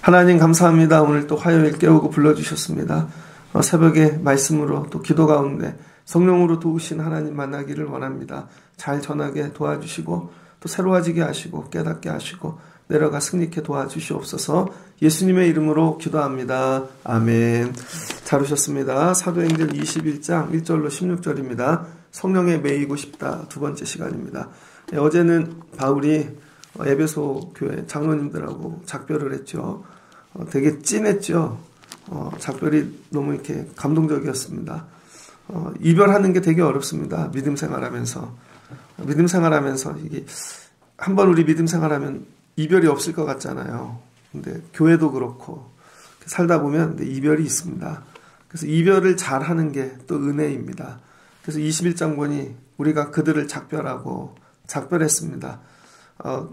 하나님 감사합니다. 오늘 또 화요일 깨우고 불러주셨습니다. 새벽에 말씀으로 또 기도 가운데 성령으로 도우신 하나님 만나기를 원합니다. 잘 전하게 도와주시고 또 새로워지게 하시고 깨닫게 하시고 내려가 승리케 도와주시옵소서. 예수님의 이름으로 기도합니다. 아멘. 잘 오셨습니다. 사도행전 21장 1절로 16절입니다. 성령에 매이고 싶다 두 번째 시간입니다. 어제는 바울이 에베소 교회 장로님들하고 작별을 했죠. 되게 찐했죠. 작별이 너무 이렇게 감동적이었습니다. 이별하는 게 되게 어렵습니다. 믿음 생활하면서 이게 한번 우리 믿음 생활하면 이별이 없을 것 같잖아요. 근데 교회도 그렇고 살다 보면 이별이 있습니다. 그래서 이별을 잘하는 게 또 은혜입니다. 그래서 21장 보니 우리가 그들을 작별했습니다.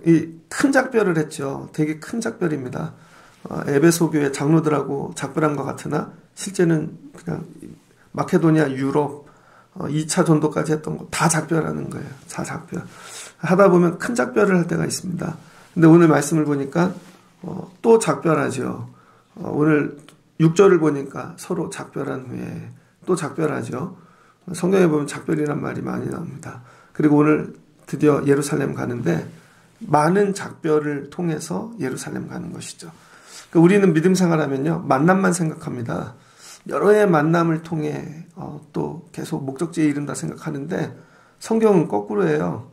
이 큰 작별을 했죠. 되게 큰 작별입니다. 에베소 교회 장로들하고 작별한 것 같으나 실제는 그냥 마케도니아, 유럽 2차 전도까지 했던 거 다 작별하는 거예요. 다 작별. 하다 보면 큰 작별을 할 때가 있습니다. 근데 오늘 말씀을 보니까 또 작별하죠. 오늘 6절을 보니까 서로 작별한 후에 또 작별하죠. 성경에 보면 작별이란 말이 많이 나옵니다. 그리고 오늘 드디어 예루살렘 가는데 많은 작별을 통해서 예루살렘 가는 것이죠. 우리는 믿음 생활하면요, 만남만 생각합니다. 여러 해의 만남을 통해 또 계속 목적지에 이른다 생각하는데 성경은 거꾸로예요.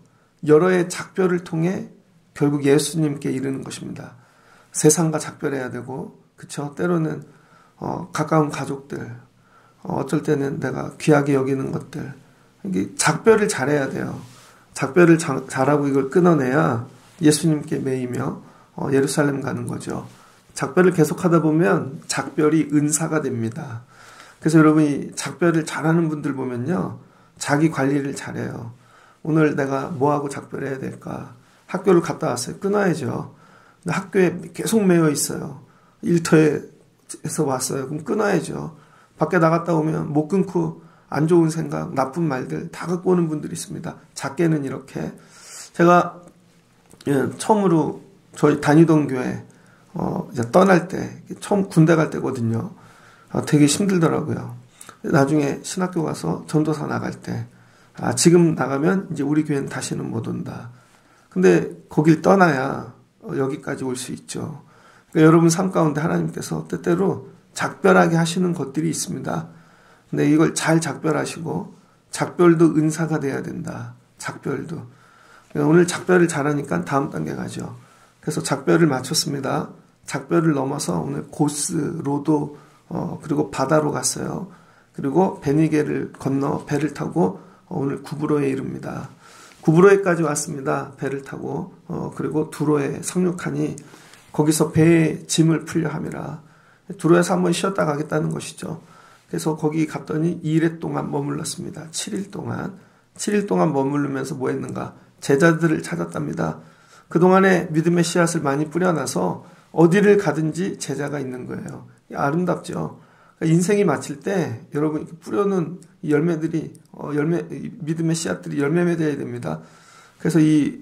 여러 해의 작별을 통해 결국 예수님께 이르는 것입니다. 세상과 작별해야 되고, 그쵸? 때로는 가까운 가족들, 어쩔 때는 내가 귀하게 여기는 것들, 이게 작별을 잘해야 돼요. 작별을 잘하고 이걸 끊어내야 예수님께 매이며 예루살렘 가는 거죠. 작별을 계속하다 보면 작별이 은사가 됩니다. 그래서 여러분이 작별을 잘하는 분들 보면요, 자기 관리를 잘해요. 오늘 내가 뭐하고 작별해야 될까? 학교를 갔다 왔어요. 끊어야죠. 근데 학교에 계속 매여 있어요. 일터에서 왔어요. 그럼 끊어야죠. 밖에 나갔다 오면 못 끊고 안 좋은 생각, 나쁜 말들 다 갖고 오는 분들이 있습니다. 작게는 이렇게. 제가 처음으로 저희 다니던 교회 이제 떠날 때, 처음 군대 갈 때거든요. 되게 힘들더라고요. 나중에 신학교 가서 전도사 나갈 때, 지금 나가면 이제 우리 교회는 다시는 못 온다. 근데 거길 떠나야 여기까지 올 수 있죠. 그러니까 여러분 삶 가운데 하나님께서 때때로 작별하게 하시는 것들이 있습니다. 근데 이걸 잘 작별하시고, 작별도 은사가 돼야 된다. 작별도. 오늘 작별을 잘하니까 다음 단계 가죠. 그래서 작별을 마쳤습니다. 작별을 넘어서 오늘 고스, 로도, 그리고 바다로 갔어요. 그리고 베니게를 건너 배를 타고 오늘 구브로에 이릅니다. 구브로에까지 왔습니다. 배를 타고. 그리고 두로에 상륙하니 거기서 배에 짐을 풀려 함이라. 두로에서 한번 쉬었다 가겠다는 것이죠. 그래서 거기 갔더니 2일 동안 머물렀습니다. 7일 동안. 7일 동안 머무르면서 뭐 했는가? 제자들을 찾았답니다. 그동안에 믿음의 씨앗을 많이 뿌려놔서 어디를 가든지 제자가 있는 거예요. 아름답죠. 그러니까 인생이 마칠 때 여러분 뿌려놓은 열매들이 믿음의 씨앗들이 열매 맺어야 됩니다. 그래서 이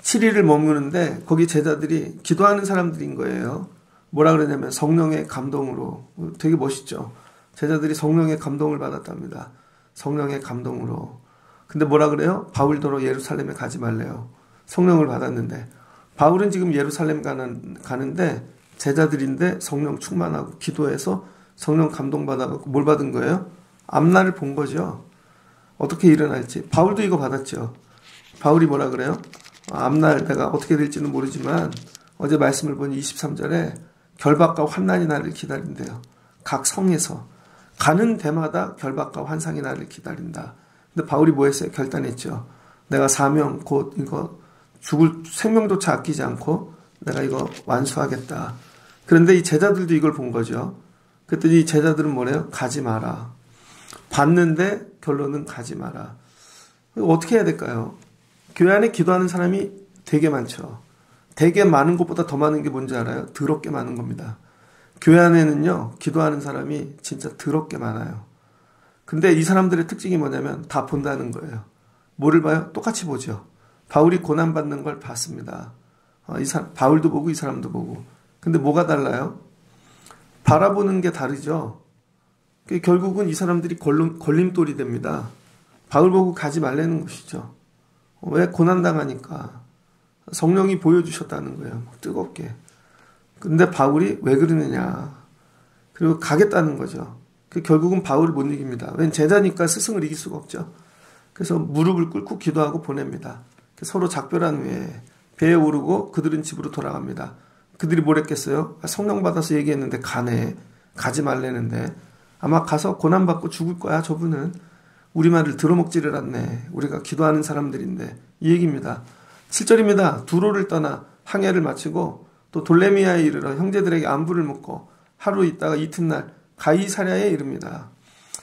7일을 머무는데 거기 제자들이 기도하는 사람들인 거예요. 뭐라 그러냐면 성령의 감동으로. 되게 멋있죠. 제자들이 성령의 감동을 받았답니다. 성령의 감동으로. 근데 뭐라 그래요? 바울더러 예루살렘에 가지 말래요. 성령을 받았는데. 바울은 지금 예루살렘 가는데 제자들인데 성령 충만하고 기도해서 성령 감동받아갖고 뭘 받은 거예요? 앞날을 본 거죠. 어떻게 일어날지. 바울도 이거 받았죠. 바울이 뭐라 그래요? 앞날 내가 어떻게 될지는 모르지만 어제 말씀을 보니 23절에 결박과 환난이 나를 기다린대요. 각 성에서. 가는 데마다 결박과 환상이 나를 기다린다. 근데 바울이 뭐 했어요? 결단했죠. 내가 사명 곧 이거 죽을 생명조차 아끼지 않고 내가 이거 완수하겠다. 그런데 이 제자들도 이걸 본 거죠. 그랬더니 이 제자들은 뭐래요? 가지 마라. 봤는데 결론은 가지 마라. 어떻게 해야 될까요? 교회 안에 기도하는 사람이 되게 많죠. 되게 많은 것보다 더 많은 게 뭔지 알아요? 더럽게 많은 겁니다. 교회 안에는요, 기도하는 사람이 진짜 더럽게 많아요. 근데 이 사람들의 특징이 뭐냐면 다 본다는 거예요. 뭐를 봐요? 똑같이 보죠. 바울이 고난받는 걸 봤습니다. 바울도 보고 이 사람도 보고. 근데 뭐가 달라요? 바라보는 게 다르죠. 결국은 이 사람들이 걸림돌이 됩니다. 바울 보고 가지 말라는 것이죠. 왜? 고난당하니까. 성령이 보여주셨다는 거예요. 뜨겁게. 근데 바울이 왜 그러느냐. 그리고 가겠다는 거죠. 결국은 바울을 못 이깁니다. 왠 제자니까 스승을 이길 수가 없죠. 그래서 무릎을 꿇고 기도하고 보냅니다. 서로 작별한 후에 배에 오르고 그들은 집으로 돌아갑니다. 그들이 뭘 했겠어요? 성령 받아서 얘기했는데 가네. 가지 말라는데 아마 가서 고난받고 죽을 거야. 저분은 우리 말을 들어먹지를 않네. 우리가 기도하는 사람들인데 이 얘기입니다. 7절입니다. 두로를 떠나 항해를 마치고 또 돌레미아에 이르러 형제들에게 안부를 묻고 하루 있다가 이튿날 가이사랴에 이릅니다.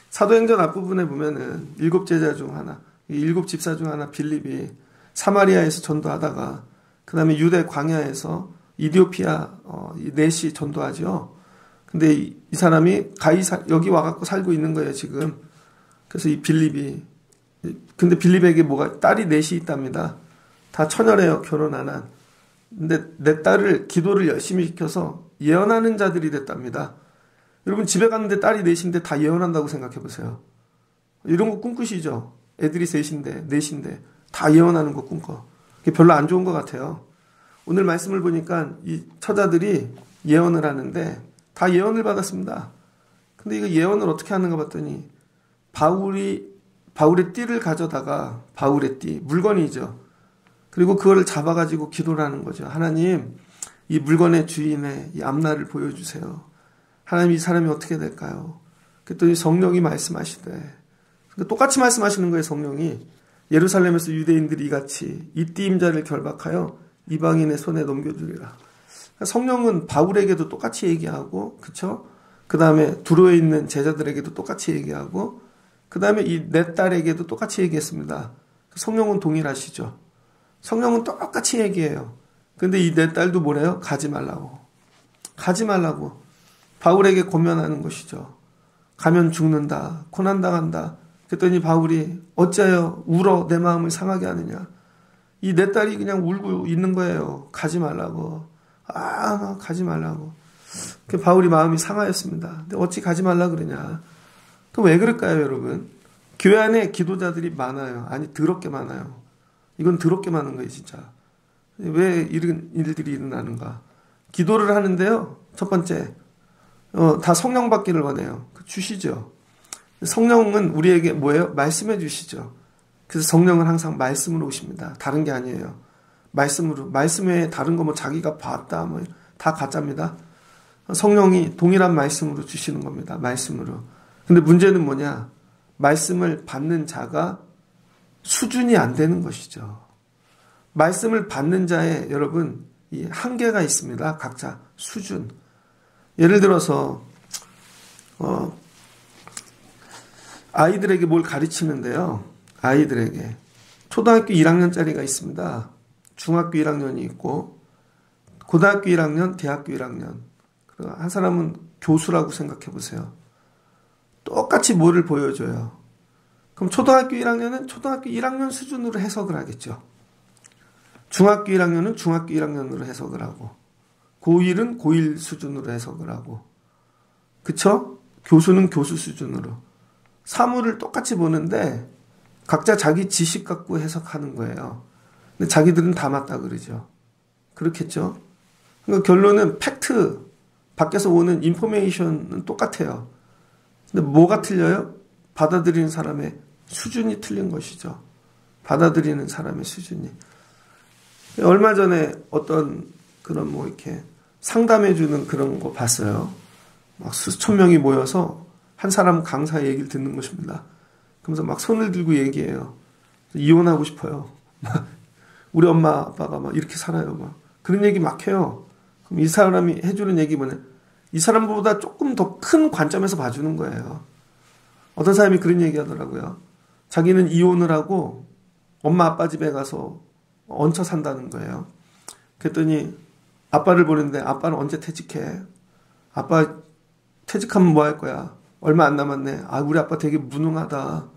사도행전 앞부분에 보면은 7 제자 중 하나, 7 집사 중 하나 빌립이 사마리아에서 전도하다가 그 다음에 유대 광야에서 이디오피아 넷이 전도하죠. 근데 이 사람이 여기 와갖고 살고 있는 거예요 지금. 그래서 이 빌립이, 근데 빌립에게 딸이 넷이 있답니다. 다 처녀래요. 결혼 안 한. 근데 내 딸을 기도를 열심히 시켜서 예언하는 자들이 됐답니다. 여러분 집에 갔는데 딸이 넷인데 다 예언한다고 생각해 보세요. 이런 거 꿈꾸시죠? 애들이 넷인데 다 예언하는 거 꿈꿔. 그게 별로 안 좋은 것 같아요. 오늘 말씀을 보니까 이 처자들이 예언을 하는데 다 예언을 받았습니다. 근데 이거 예언을 어떻게 하는가 봤더니 바울의 띠를 가져다가 바울의 띠, 물건이죠. 그리고 그거를 잡아가지고 기도를 하는 거죠. 하나님, 이 물건의 주인의 이 앞날을 보여주세요. 하나님, 이 사람이 어떻게 될까요? 그랬더니 성령이 말씀하시되, 똑같이 말씀하시는 거예요. 성령이 예루살렘에서 유대인들이 이같이 이 띠임자를 결박하여 이방인의 손에 넘겨주리라. 성령은 바울에게도 똑같이 얘기하고, 그쵸? 그 다음에 두로에 있는 제자들에게도 똑같이 얘기하고, 그 다음에 이 내 딸에게도 똑같이 얘기했습니다. 성령은 동일하시죠. 성령은 똑같이 얘기해요. 근데 이 내 딸도 뭐래요? 가지 말라고. 가지 말라고. 바울에게 권면하는 것이죠. 가면 죽는다. 고난당한다. 그랬더니 바울이 어째요? 울어 내 마음을 상하게 하느냐. 이 내 딸이 그냥 울고 있는 거예요. 가지 말라고. 가지 말라고. 바울이 마음이 상하였습니다. 근데 어찌 가지 말라 그러냐. 그럼 왜 그럴까요, 여러분? 교회 안에 기도자들이 많아요. 아니, 더럽게 많아요. 이건 더럽게 많은 거예요, 진짜. 왜 이런 일들이 일어나는가? 기도를 하는데요. 첫 번째, 다 성령 받기를 원해요. 주시죠. 성령은 우리에게 뭐예요? 말씀해 주시죠. 그래서 성령은 항상 말씀으로 오십니다. 다른 게 아니에요. 말씀으로. 말씀 외에 다른 거 자기가 봤다 다 가짜입니다. 성령이 동일한 말씀으로 주시는 겁니다. 말씀으로. 근데 문제는 뭐냐? 말씀을 받는 자가 수준이 안 되는 것이죠. 말씀을 받는 자의 여러분 이 한계가 있습니다. 각자 수준. 예를 들어서 아이들에게 뭘 가르치는데요. 아이들에게 초등학교 1학년짜리가 있습니다. 중학교 1학년이 있고 고등학교 1학년, 대학교 1학년. 한 사람은 교수라고 생각해 보세요. 똑같이 뭐를 보여줘요. 그럼 초등학교 1학년은 초등학교 1학년 수준으로 해석을 하겠죠. 중학교 1학년은 중학교 1학년으로 해석을 하고 고1은 고1 수준으로 해석을 하고 그쵸? 교수는 교수 수준으로 사물을 똑같이 보는데 각자 자기 지식 갖고 해석하는 거예요. 근데 자기들은 다 맞다 그러죠. 그렇겠죠? 그러니까 결론은 팩트, 밖에서 오는 인포메이션은 똑같아요. 근데 뭐가 틀려요? 받아들이는 사람의 수준이 틀린 것이죠. 받아들이는 사람의 수준이. 얼마 전에 어떤 그런 이렇게 상담해주는 그런 거 봤어요. 막 수천 명이 모여서 한 사람 강사의 얘기를 듣는 것입니다. 그러면서 막 손을 들고 얘기해요. 이혼하고 싶어요. 우리 엄마 아빠가 막 이렇게 살아요. 막 그런 얘기 막 해요. 그럼 이 사람이 해주는 얘기 뭐냐? 이 사람보다 조금 더 큰 관점에서 봐주는 거예요. 어떤 사람이 그런 얘기 하더라고요. 자기는 이혼을 하고 엄마 아빠 집에 가서 얹혀 산다는 거예요. 그랬더니 아빠를 보는데 아빠는 언제 퇴직해? 아빠 퇴직하면 뭐 할 거야? 얼마 안 남았네. 아, 우리 아빠 되게 무능하다.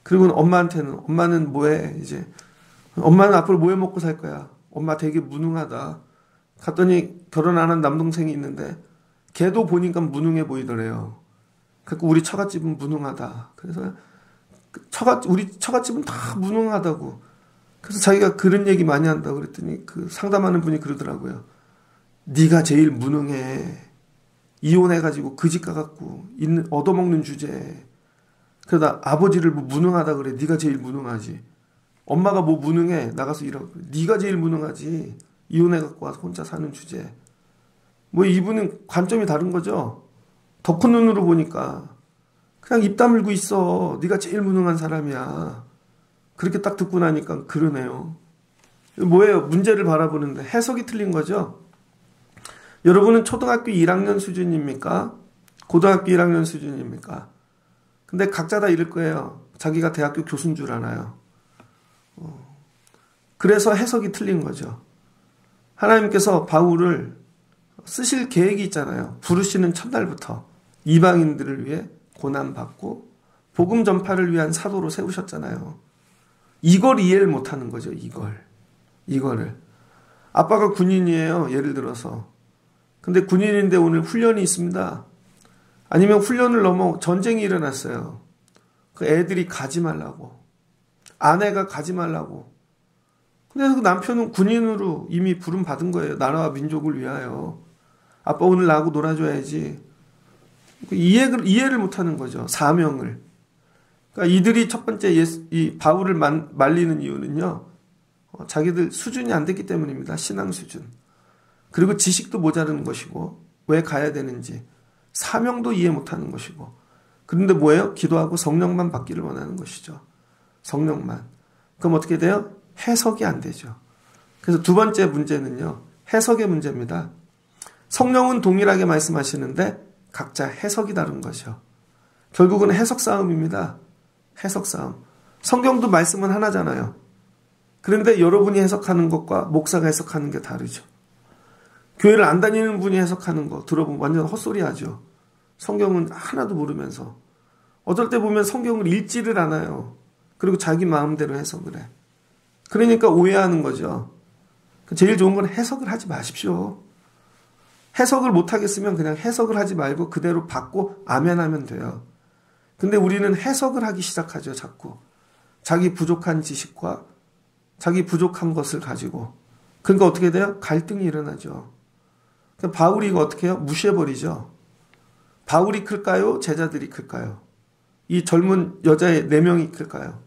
그리고 엄마는 뭐해? 이제 엄마는 앞으로 뭐 해 먹고 살 거야? 엄마 되게 무능하다. 갔더니 결혼 안 한 남동생이 있는데 걔도 보니까 무능해 보이더래요. 그래서 우리 처갓집은 무능하다. 그래서 우리 처갓집은 다 무능하다고. 그래서 자기가 그런 얘기 많이 한다고 그랬더니 그 상담하는 분이 그러더라고요. 네가 제일 무능해. 이혼해가지고 그 집 가갖고 얻어먹는 주제에. 그러다 아버지를 뭐 무능하다 그래. 네가 제일 무능하지. 엄마가 뭐 무능해. 나가서 일하고. 네가 제일 무능하지. 이혼해갖고 와서 혼자 사는 주제. 뭐 이분은 관점이 다른 거죠. 더 큰 눈으로 보니까 그냥 입 다물고 있어. 네가 제일 무능한 사람이야. 그렇게 딱 듣고 나니까 그러네요. 뭐예요? 문제를 바라보는데 해석이 틀린 거죠. 여러분은 초등학교 1학년 수준입니까? 고등학교 1학년 수준입니까? 근데 각자 다 이럴 거예요. 자기가 대학교 교수인 줄 아나요. 그래서 해석이 틀린 거죠. 하나님께서 바울을 쓰실 계획이 있잖아요. 부르시는 첫날부터 이방인들을 위해 고난받고 복음 전파를 위한 사도로 세우셨잖아요. 이걸 이해를 못하는 거죠. 이거를. 아빠가 군인이에요. 예를 들어서. 근데 군인인데 오늘 훈련이 있습니다. 아니면 훈련을 넘어 전쟁이 일어났어요. 그 애들이 가지 말라고. 아내가 가지 말라고. 근데 그 남편은 군인으로 이미 부름 받은 거예요. 나라와 민족을 위하여. 아빠 오늘 나하고 놀아줘야지. 이해를 못하는 거죠. 사명을. 그러니까 이들이 첫 번째 이 바울을 말리는 이유는요. 자기들 수준이 안 됐기 때문입니다. 신앙 수준. 그리고 지식도 모자르는 것이고 왜 가야 되는지 사명도 이해 못하는 것이고 그런데 뭐예요? 기도하고 성령만 받기를 원하는 것이죠. 성령만. 그럼 어떻게 돼요? 해석이 안 되죠. 그래서 두 번째 문제는요. 해석의 문제입니다. 성령은 동일하게 말씀하시는데 각자 해석이 다른 거죠. 결국은 해석 싸움입니다. 해석 싸움. 성경도 말씀은 하나잖아요. 그런데 여러분이 해석하는 것과 목사가 해석하는 게 다르죠. 교회를 안 다니는 분이 해석하는 거 들어보면 완전 헛소리 하죠. 성경은 하나도 모르면서. 어떨 때 보면 성경을 읽지를 않아요. 그리고 자기 마음대로 해석을 해. 그러니까 오해하는 거죠. 제일 좋은 건 해석을 하지 마십시오. 해석을 못하겠으면 그냥 해석을 하지 말고 그대로 받고 아멘하면 돼요. 근데 우리는 해석을 하기 시작하죠. 자꾸. 자기 부족한 지식과 자기 부족한 것을 가지고. 그러니까 어떻게 돼요? 갈등이 일어나죠. 바울이 이거 어떻게 해요? 무시해버리죠. 바울이 클까요? 제자들이 클까요? 이 젊은 여자의 4명이 클까요?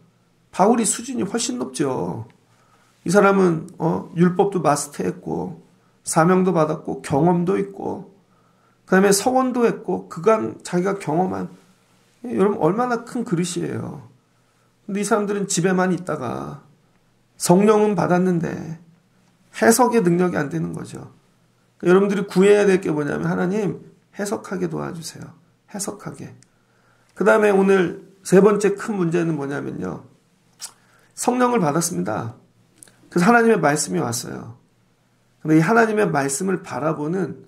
바울이 수준이 훨씬 높죠. 이 사람은 율법도 마스터했고 사명도 받았고 경험도 있고 그 다음에 서원도 했고 그간 자기가 경험한 여러분 얼마나 큰 그릇이에요. 근데 이 사람들은 집에만 있다가 성령은 받았는데 해석의 능력이 안 되는 거죠. 그러니까 여러분들이 구해야 될 게 뭐냐면 하나님 해석하게 도와주세요. 해석하게. 그 다음에 오늘 세 번째 큰 문제는 뭐냐면요. 성령을 받았습니다. 그래서 하나님의 말씀이 왔어요. 근데 이 하나님의 말씀을 바라보는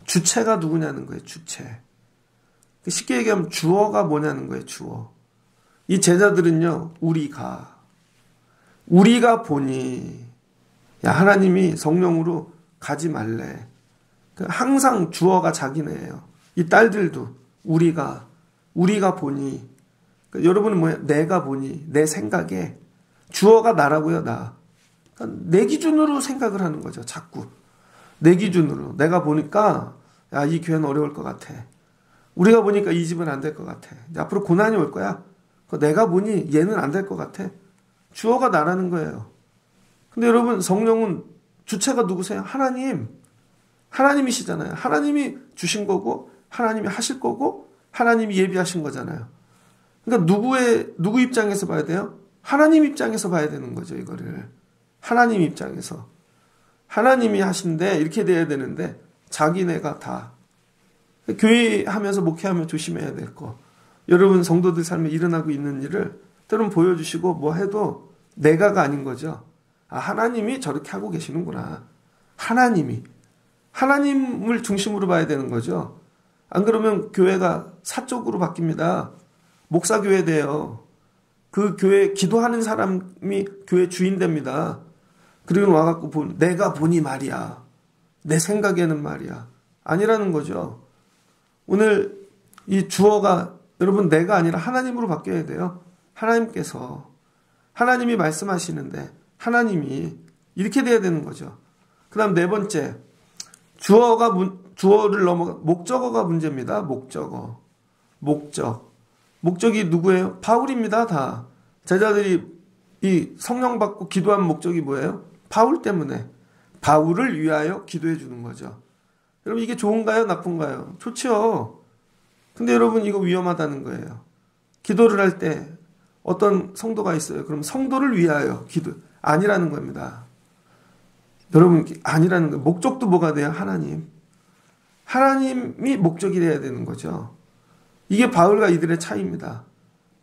주체가 누구냐는 거예요. 주체. 쉽게 얘기하면 주어가 뭐냐는 거예요. 주어. 이 제자들은요. 우리가 보니 야 하나님이 성령으로 가지 말래. 항상 주어가 자기네예요. 이 딸들도 우리가 보니 여러분은 뭐예요? 내가 보니 내 생각에 주어가 나라고요. 나. 내 기준으로 생각을 하는 거죠. 자꾸. 내 기준으로. 내가 보니까 야, 이 교회는 어려울 것 같아. 우리가 보니까 이 집은 안 될 것 같아. 앞으로 고난이 올 거야. 내가 보니 얘는 안 될 것 같아. 주어가 나라는 거예요. 근데 여러분 성령은 주체가 누구세요? 하나님이시잖아요. 하나님이 주신 거고 하나님이 하실 거고 하나님이 예비하신 거잖아요. 그러니까 누구 입장에서 봐야 돼요? 하나님 입장에서 봐야 되는 거죠. 이거를. 하나님 입장에서. 하나님이 하신데 이렇게 돼야 되는데 자기네가 다. 교회 하면서 목회하면 조심해야 될 거. 여러분 성도들 삶에 일어나고 있는 일을 때론 보여주시고 뭐 해도 내가가 아닌 거죠. 아, 하나님이 저렇게 하고 계시는구나. 하나님이. 하나님을 중심으로 봐야 되는 거죠. 안 그러면 교회가 사적으로 바뀝니다. 목사교회 돼요. 그 교회 기도하는 사람이 교회 주인 됩니다. 그리고 와갖고 내가 보니 말이야. 내 생각에는 말이야. 아니라는 거죠. 오늘 이 주어가 여러분 내가 아니라 하나님으로 바뀌어야 돼요. 하나님께서 하나님이 말씀하시는데 하나님이 이렇게 돼야 되는 거죠. 그 다음 네 번째 주어를 넘어가 목적어가 문제입니다. 목적이 누구예요? 바울입니다. 다 제자들이 이 성령 받고 기도한 목적이 뭐예요? 바울 때문에 바울을 위하여 기도해 주는 거죠. 여러분 이게 좋은가요? 나쁜가요? 좋죠. 근데 여러분 이거 위험하다는 거예요. 기도를 할 때 어떤 성도가 있어요. 그럼 성도를 위하여 기도 아니라는 겁니다. 여러분 아니라는 거예요. 목적도 뭐가 돼요? 하나님이 목적이 돼야 되는 거죠. 이게 바울과 이들의 차이입니다.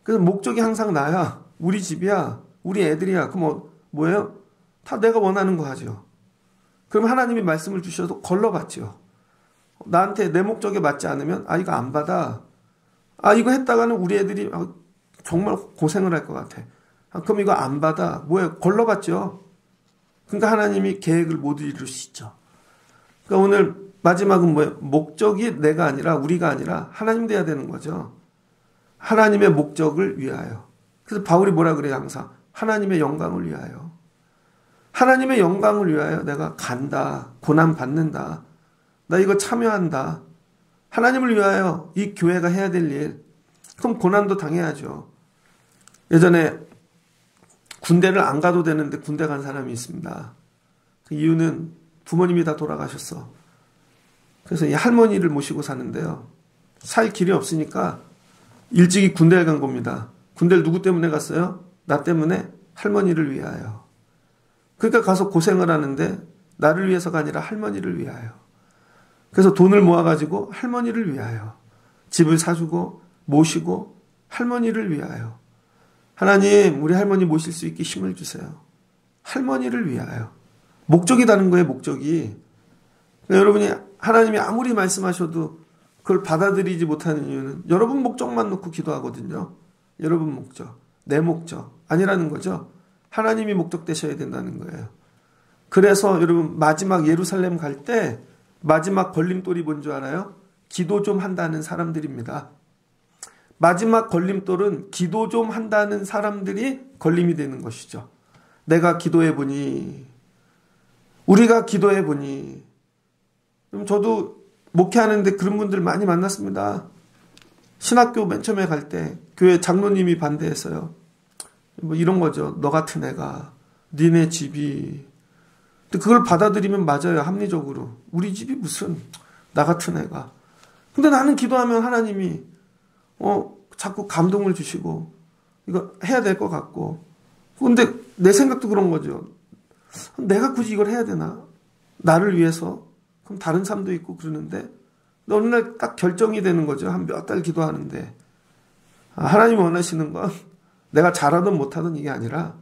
그래서 목적이 항상 나야. 우리 집이야. 우리 애들이야. 그럼 뭐예요? 다 내가 원하는 거 하죠. 그럼 하나님이 말씀을 주셔도 걸러받죠. 나한테 내 목적에 맞지 않으면 이거 안 받아. 이거 했다가는 우리 애들이 정말 고생을 할 것 같아. 그럼 이거 안 받아. 뭐예요? 걸러받죠. 그러니까 하나님이 계획을 못 이루시죠. 그러니까 오늘 마지막은 뭐예요? 목적이 내가 아니라 우리가 아니라 하나님 돼야 되는 거죠. 하나님의 목적을 위하여. 그래서 바울이 뭐라 그래요? 항상 하나님의 영광을 위하여. 하나님의 영광을 위하여 내가 간다. 고난 받는다. 나 이거 참여한다. 하나님을 위하여 이 교회가 해야 될 일. 그럼 고난도 당해야죠. 예전에 군대를 안 가도 되는데 군대 간 사람이 있습니다. 그 이유는 부모님이 다 돌아가셨어. 그래서 이 할머니를 모시고 사는데요. 살 길이 없으니까 일찍이 군대를 간 겁니다. 군대를 누구 때문에 갔어요? 나 때문에 할머니를 위하여. 그러니까 가서 고생을 하는데 나를 위해서가 아니라 할머니를 위하여. 그래서 돈을 모아가지고 할머니를 위하여. 집을 사주고 모시고 할머니를 위하여. 하나님 우리 할머니 모실 수 있게 힘을 주세요. 할머니를 위하여. 목적이 다른 거예요. 목적이. 그러니까 여러분이 하나님이 아무리 말씀하셔도 그걸 받아들이지 못하는 이유는 여러분 목적만 놓고 기도하거든요. 여러분 목적, 내 목적 아니라는 거죠. 하나님이 목적 되셔야 된다는 거예요. 그래서 여러분 마지막 예루살렘 갈 때 마지막 걸림돌이 뭔 줄 알아요? 기도 좀 한다는 사람들입니다. 마지막 걸림돌은 기도 좀 한다는 사람들이 걸림이 되는 것이죠. 내가 기도해 보니, 우리가 기도해 보니, 저도 목회하는데 그런 분들 많이 만났습니다. 신학교 맨 처음에 갈 때 교회 장로님이 반대했어요. 뭐 이런 거죠. 너 같은 애가, 니네 집이. 근데 그걸 받아들이면 맞아요. 합리적으로. 우리 집이 무슨 나 같은 애가. 근데 나는 기도하면 하나님이 자꾸 감동을 주시고 이거 해야 될 것 같고. 근데 내 생각도 그런 거죠. 내가 굳이 이걸 해야 되나? 나를 위해서? 그럼 다른 사람도 있고 그러는데 어느 날 딱 결정이 되는 거죠. 한 몇 달 기도하는데 하나님이 원하시는 건 내가 잘하든 못하든 이게 아니라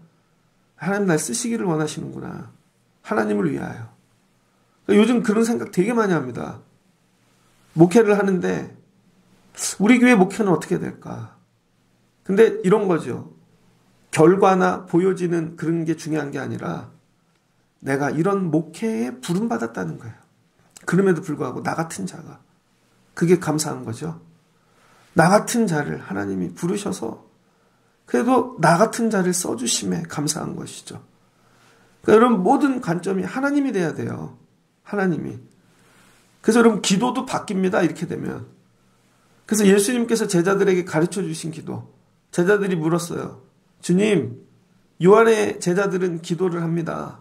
하나님 날 쓰시기를 원하시는구나. 하나님을 위하여. 요즘 그런 생각 되게 많이 합니다. 목회를 하는데 우리 교회 목회는 어떻게 될까? 근데 이런 거죠. 결과나 보여지는 그런 게 중요한 게 아니라 내가 이런 목회에 부름받았다는 거예요. 그럼에도 불구하고 나 같은 자가. 그게 감사한 거죠. 나 같은 자를 하나님이 부르셔서 그래도 나 같은 자를 써주심에 감사한 것이죠. 그러니까 여러분 모든 관점이 하나님이 돼야 돼요. 하나님이. 그래서 여러분 기도도 바뀝니다. 이렇게 되면. 그래서 예수님께서 제자들에게 가르쳐 주신 기도. 제자들이 물었어요. 주님, 요한의 제자들은 기도를 합니다.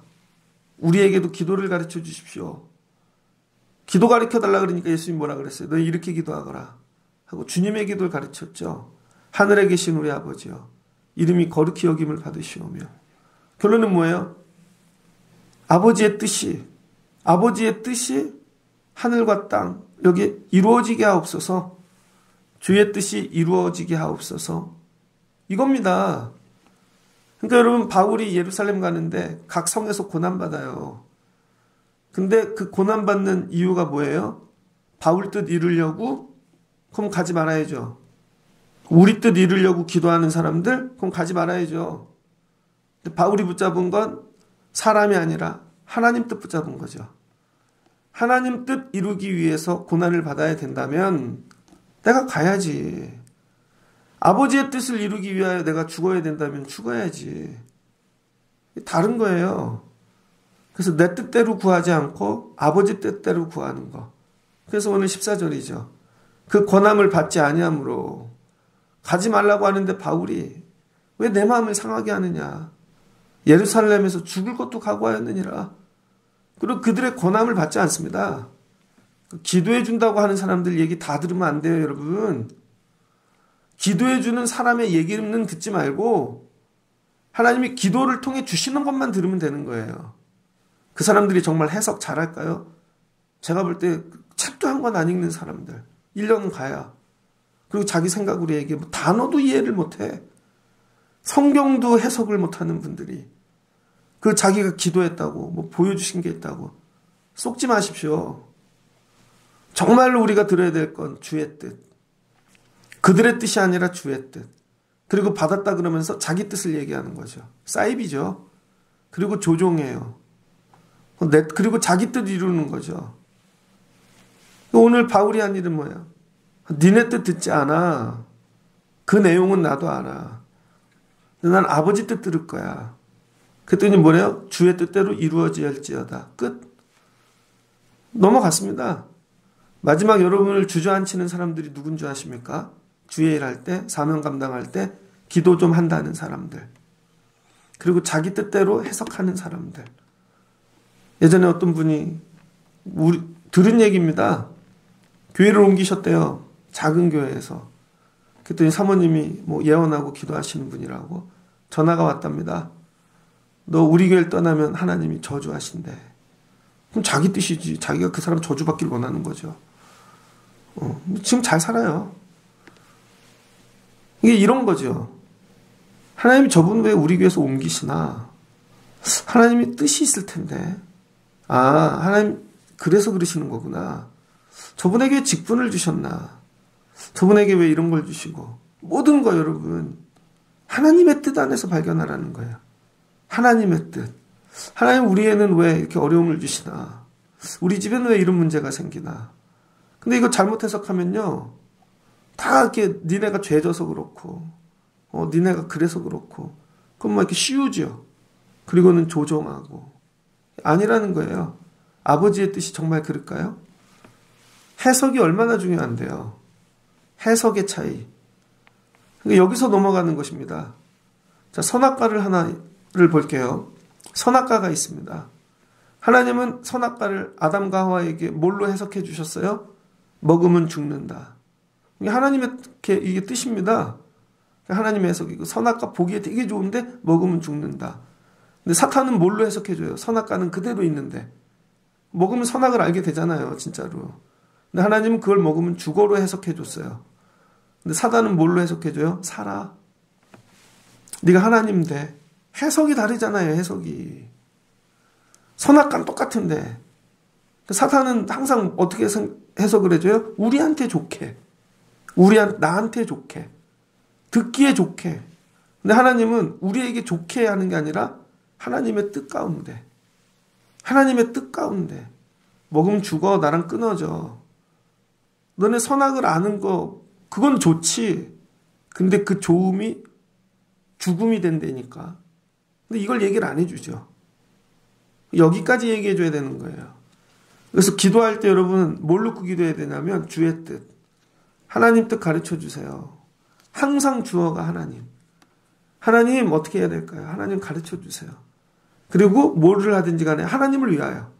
우리에게도 기도를 가르쳐 주십시오. 기도 가르쳐 달라 그러니까 예수님이 뭐라 그랬어요? 너 이렇게 기도하거라 하고 주님의 기도를 가르쳤죠. 하늘에 계신 우리 아버지여, 이름이 거룩히 여김을 받으시오며. 결론은 뭐예요? 아버지의 뜻이 하늘과 땅 여기 이루어지게 하옵소서. 주의 뜻이 이루어지게 하옵소서. 이겁니다. 그러니까 여러분 바울이 예루살렘 가는데 각 성에서 고난받아요. 근데 그 고난받는 이유가 뭐예요? 바울 뜻 이루려고? 그럼 가지 말아야죠. 우리 뜻 이루려고 기도하는 사람들? 그럼 가지 말아야죠. 근데 바울이 붙잡은 건 사람이 아니라 하나님 뜻 붙잡은 거죠. 하나님 뜻 이루기 위해서 고난을 받아야 된다면 내가 가야지. 아버지의 뜻을 이루기 위하여 내가 죽어야 된다면 죽어야지. 다른 거예요. 그래서 내 뜻대로 구하지 않고 아버지 뜻대로 구하는 거. 그래서 오늘 14절이죠. 그 권함을 받지 아니함으로 가지 말라고 하는데 바울이 왜 내 마음을 상하게 하느냐. 예루살렘에서 죽을 것도 각오하였느니라. 그리고 그들의 권함을 받지 않습니다. 기도해 준다고 하는 사람들 얘기 다 들으면 안 돼요, 여러분. 기도해 주는 사람의 얘기는 듣지 말고 하나님이 기도를 통해 주시는 것만 들으면 되는 거예요. 그 사람들이 정말 해석 잘할까요? 제가 볼 때 책도 한 권 안 읽는 사람들 1년은 가야. 그리고 자기 생각으로 얘기해. 뭐 단어도 이해를 못해. 성경도 해석을 못하는 분들이 그 자기가 기도했다고 뭐 보여주신 게 있다고 속지 마십시오. 정말로 우리가 들어야 될 건 주의 뜻. 그들의 뜻이 아니라 주의 뜻. 그리고 받았다 그러면서 자기 뜻을 얘기하는 거죠. 사이비죠. 그리고 조종해요. 그리고 자기 뜻 이루는 거죠. 오늘 바울이 한 일은 뭐야? 니네 뜻 듣지 않아. 그 내용은 나도 알아. 난 아버지 뜻 들을 거야. 그랬더니 뭐래요? 주의 뜻대로 이루어질지어다. 끝. 넘어갔습니다. 마지막 여러분을 주저앉히는 사람들이 누군 줄 아십니까? 주의 일할 때, 사명 감당할 때 기도 좀 한다는 사람들. 그리고 자기 뜻대로 해석하는 사람들. 예전에 어떤 분이 들은 얘기입니다. 교회를 옮기셨대요. 작은 교회에서. 그랬더니 사모님이 뭐 예언하고 기도하시는 분이라고 전화가 왔답니다. 너 우리 교회를 떠나면 하나님이 저주하신대. 그럼 자기 뜻이지. 자기가 그 사람 저주받길 원하는 거죠. 지금 잘 살아요. 이게 이런 거죠. 하나님이 저분 왜 우리 교회에서 옮기시나? 하나님이 뜻이 있을 텐데. 아, 하나님 그래서 그러시는 거구나. 저분에게 직분을 주셨나? 저분에게 왜 이런 걸 주시고? 모든 거 여러분 하나님의 뜻 안에서 발견하라는 거예요. 하나님의 뜻. 하나님 우리에는 왜 이렇게 어려움을 주시나? 우리 집에는 왜 이런 문제가 생기나? 근데 이거 잘못 해석하면요. 다 이렇게 니네가 죄져서 그렇고 니네가 그래서 그렇고 그럼 막 이렇게 씌우죠. 그리고는 조종하고 아니라는 거예요. 아버지의 뜻이 정말 그럴까요? 해석이 얼마나 중요한데요. 해석의 차이. 그러니까 여기서 넘어가는 것입니다. 자, 선악과를 하나를 볼게요. 선악과가 있습니다. 하나님은 선악과를 아담과 하와에게 뭘로 해석해 주셨어요? 먹으면 죽는다. 하나님의 이게 뜻입니다. 하나님의 해석이고 선악과 보기에 되게 좋은데 먹으면 죽는다. 근데 사탄은 뭘로 해석해줘요? 선악과는 그대로 있는데 먹으면 선악을 알게 되잖아요. 진짜로. 근데 하나님은 그걸 먹으면 죽어로 해석해줬어요. 근데 사탄은 뭘로 해석해줘요? 살아. 네가 하나님 돼. 해석이 다르잖아요. 해석이. 선악과는 똑같은데 사탄은 항상 어떻게 해석을 해줘요? 우리한테 좋게. 나한테 좋게. 듣기에 좋게. 근데 하나님은 우리에게 좋게 하는 게 아니라 하나님의 뜻 가운데. 하나님의 뜻 가운데. 먹으면 죽어. 나랑 끊어져. 너네 선악을 아는 거 그건 좋지. 근데 그 좋음이 죽음이 된다니까. 근데 이걸 얘기를 안 해주죠. 여기까지 얘기해 줘야 되는 거예요. 그래서 기도할 때 여러분 뭘 놓고 기도해야 되냐면 주의 뜻. 하나님 뜻 가르쳐 주세요. 항상 주어가 하나님. 하나님 어떻게 해야 될까요? 하나님 가르쳐 주세요. 그리고 뭐를 하든지 간에 하나님을 위하여.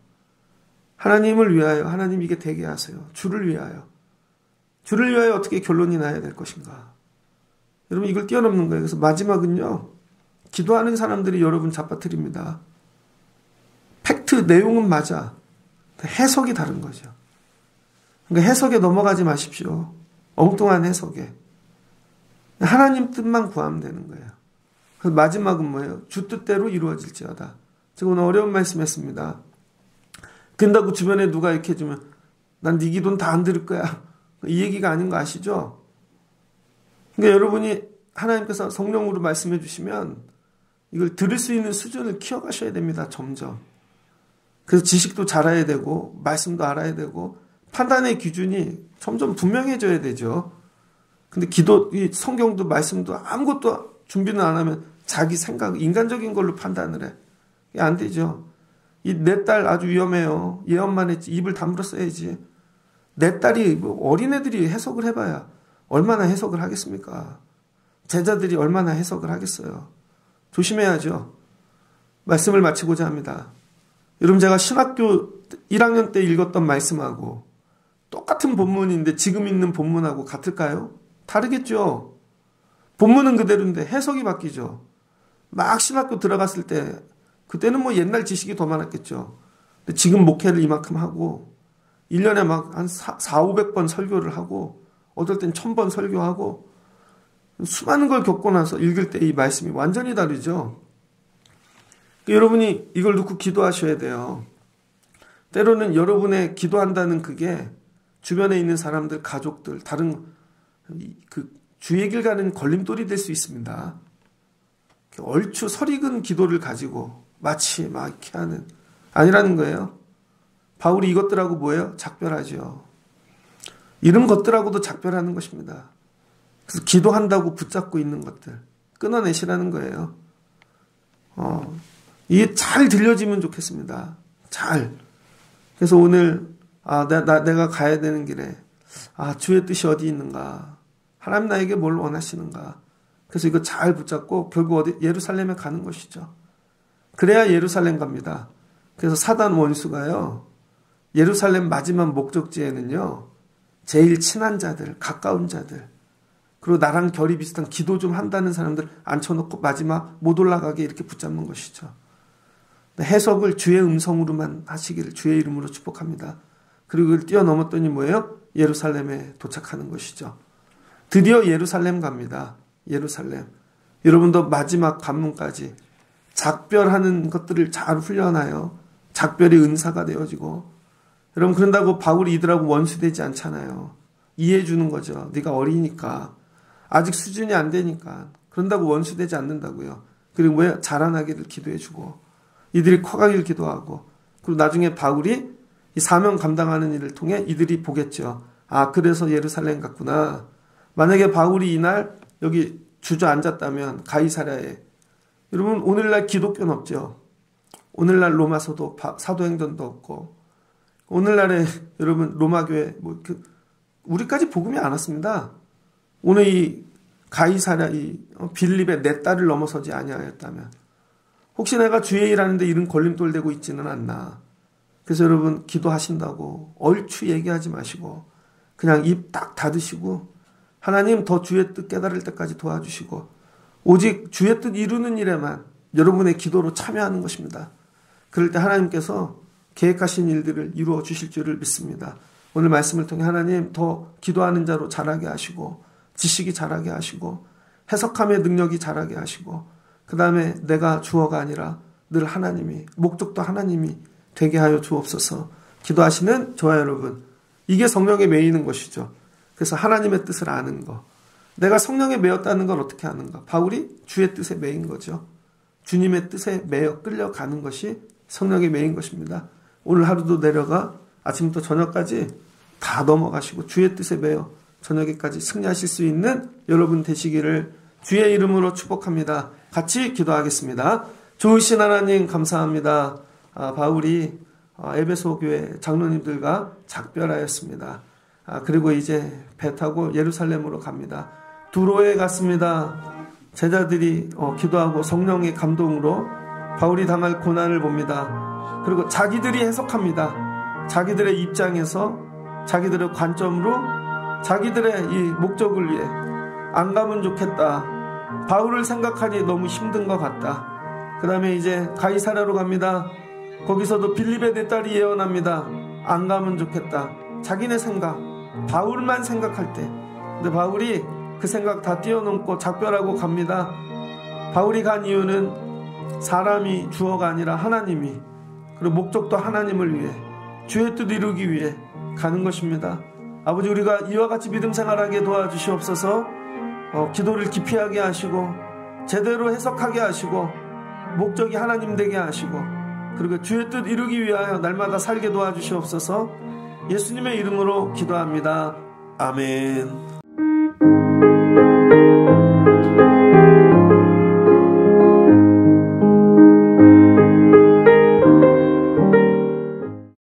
하나님을 위하여. 하나님 이게 되게 하세요. 주를 위하여. 주를 위하여 어떻게 결론이 나야 될 것인가. 여러분 이걸 뛰어넘는 거예요. 그래서 마지막은요. 기도하는 사람들이 여러분 잡아뜨립니다. 팩트 내용은 맞아. 해석이 다른 거죠. 그러니까 해석에 넘어가지 마십시오. 엉뚱한 해석에. 하나님 뜻만 구하면 되는 거예요. 그래서 마지막은 뭐예요? 주 뜻대로 이루어질지어다. 제가 오늘 어려운 말씀 했습니다. 근다고 주변에 누가 이렇게 해주면 난 네 기도는 다 안 들을 거야. 이 얘기가 아닌 거 아시죠? 그러니까 여러분이 하나님께서 성령으로 말씀해 주시면 이걸 들을 수 있는 수준을 키워가셔야 됩니다. 점점. 그래서 지식도 잘해야 되고 말씀도 알아야 되고 판단의 기준이 점점 분명해져야 되죠. 근데 기도, 이 성경도 말씀도 아무것도 준비는 안 하면 자기 생각, 인간적인 걸로 판단을 해. 이게 안 되죠. 이 내 딸 아주 위험해요. 예언만 했지. 입을 다물어 써야지. 내 딸이 어린애들이 해석을 해봐야 얼마나 해석을 하겠습니까? 제자들이 얼마나 해석을 하겠어요. 조심해야죠. 말씀을 마치고자 합니다. 여러분, 제가 신학교 1학년 때 읽었던 말씀하고 똑같은 본문인데 지금 있는 본문하고 같을까요? 다르겠죠. 본문은 그대로인데 해석이 바뀌죠. 막 신학교 들어갔을 때 그때는 뭐 옛날 지식이 더 많았겠죠. 근데 지금 목회를 이만큼 하고 1년에 막 한 400-500번 설교를 하고 어떨 땐 1000번 설교하고 수많은 걸 겪고 나서 읽을 때 이 말씀이 완전히 다르죠. 여러분이 이걸 놓고 기도하셔야 돼요. 때로는 여러분의 기도한다는 그게 주변에 있는 사람들, 가족들, 다른 그 주의 길 가는 걸림돌이 될 수 있습니다. 얼추 설익은 기도를 가지고 마치 막 이렇게 하는 아니라는 거예요. 바울이 이것들하고 뭐예요? 작별하죠. 이런 것들하고도 작별하는 것입니다. 그래서 기도한다고 붙잡고 있는 것들 끊어내시라는 거예요. 이게 잘 들려지면 좋겠습니다. 잘. 그래서 오늘 내가 가야 되는 길에 주의 뜻이 어디 있는가? 하나님 나에게 뭘 원하시는가? 그래서 이거 잘 붙잡고 결국 어디 예루살렘에 가는 것이죠. 그래야 예루살렘 갑니다. 그래서 사단 원수가요. 예루살렘 마지막 목적지에는요. 제일 친한 자들, 가까운 자들, 그리고 나랑 결이 비슷한 기도 좀 한다는 사람들 앉혀놓고 마지막 못 올라가게 이렇게 붙잡는 것이죠. 해석을 주의 음성으로만 하시기를 주의 이름으로 축복합니다. 그리고 그걸 뛰어넘었더니 뭐예요? 예루살렘에 도착하는 것이죠. 드디어 예루살렘 갑니다. 예루살렘. 여러분도 마지막 관문까지 작별하는 것들을 잘 훈련하여 작별의 은사가 되어지고, 여러분 그런다고 바울이 이들하고 원수되지 않잖아요. 이해해 주는 거죠. 네가 어리니까 아직 수준이 안 되니까 그런다고 원수되지 않는다고요. 그리고 왜 자라나기를 기도해 주고 이들이 커가기를 기도하고, 그리고 나중에 바울이 이 사명 감당하는 일을 통해 이들이 보겠죠. 그래서 예루살렘 갔구나. 만약에 바울이 이날 여기 주저앉았다면 가이사랴에, 여러분 오늘날 기독교는 없죠. 오늘날 로마서도 사도행전도 없고, 오늘날에 여러분 로마교회 우리까지 복음이 안 왔습니다. 오늘 이 가이사랴 이 빌립의 내 딸을 넘어서지 아니하였다면 혹시 내가 주의 일하는데 이런 걸림돌 되고 있지는 않나. 그래서 여러분 기도하신다고 얼추 얘기하지 마시고 그냥 입 딱 닫으시고 하나님 더 주의 뜻 깨달을 때까지 도와주시고 오직 주의 뜻 이루는 일에만 여러분의 기도로 참여하는 것입니다. 그럴 때 하나님께서 계획하신 일들을 이루어 주실 줄을 믿습니다. 오늘 말씀을 통해 하나님 더 기도하는 자로 자라게 하시고 지식이 자라게 하시고 해석함의 능력이 자라게 하시고, 그 다음에 내가 주어가 아니라 늘 하나님이, 목적도 하나님이 되게 하여 주옵소서. 기도하시는 저와 여러분, 이게 성령에 매이는 것이죠. 그래서 하나님의 뜻을 아는 거, 내가 성령에 매였다는 걸 어떻게 아는가? 바울이 주의 뜻에 매인 거죠. 주님의 뜻에 매여 끌려가는 것이 성령에 매인 것입니다. 오늘 하루도 내려가 아침부터 저녁까지 다 넘어가시고 주의 뜻에 매여 저녁에까지 승리하실 수 있는 여러분 되시기를 주의 이름으로 축복합니다. 같이 기도하겠습니다. 좋으신 하나님 감사합니다. 바울이 에베소 교회 장로님들과 작별하였습니다. 그리고 이제 배 타고 예루살렘으로 갑니다. 두로에 갔습니다. 제자들이 기도하고 성령의 감동으로 바울이 당할 고난을 봅니다. 그리고 자기들이 해석합니다. 자기들의 입장에서 자기들의 관점으로 자기들의 이 목적을 위해 안 가면 좋겠다. 바울을 생각하니 너무 힘든 것 같다. 그 다음에 이제 가이사랴로 갑니다. 거기서도 빌립의 내 딸이 예언합니다. 안 가면 좋겠다. 자기네 생각, 바울만 생각할 때. 근데 바울이 그 생각 다 뛰어넘고 작별하고 갑니다. 바울이 간 이유는 사람이 주어가 아니라 하나님이, 그리고 목적도 하나님을 위해 주의 뜻 이루기 위해 가는 것입니다. 아버지, 우리가 이와 같이 믿음 생활하게 도와주시옵소서. 기도를 기피하게 하시고 제대로 해석하게 하시고 목적이 하나님 되게 하시고 그리고 주의 뜻 이루기 위하여 날마다 살게 도와주시옵소서. 예수님의 이름으로 기도합니다. 아멘.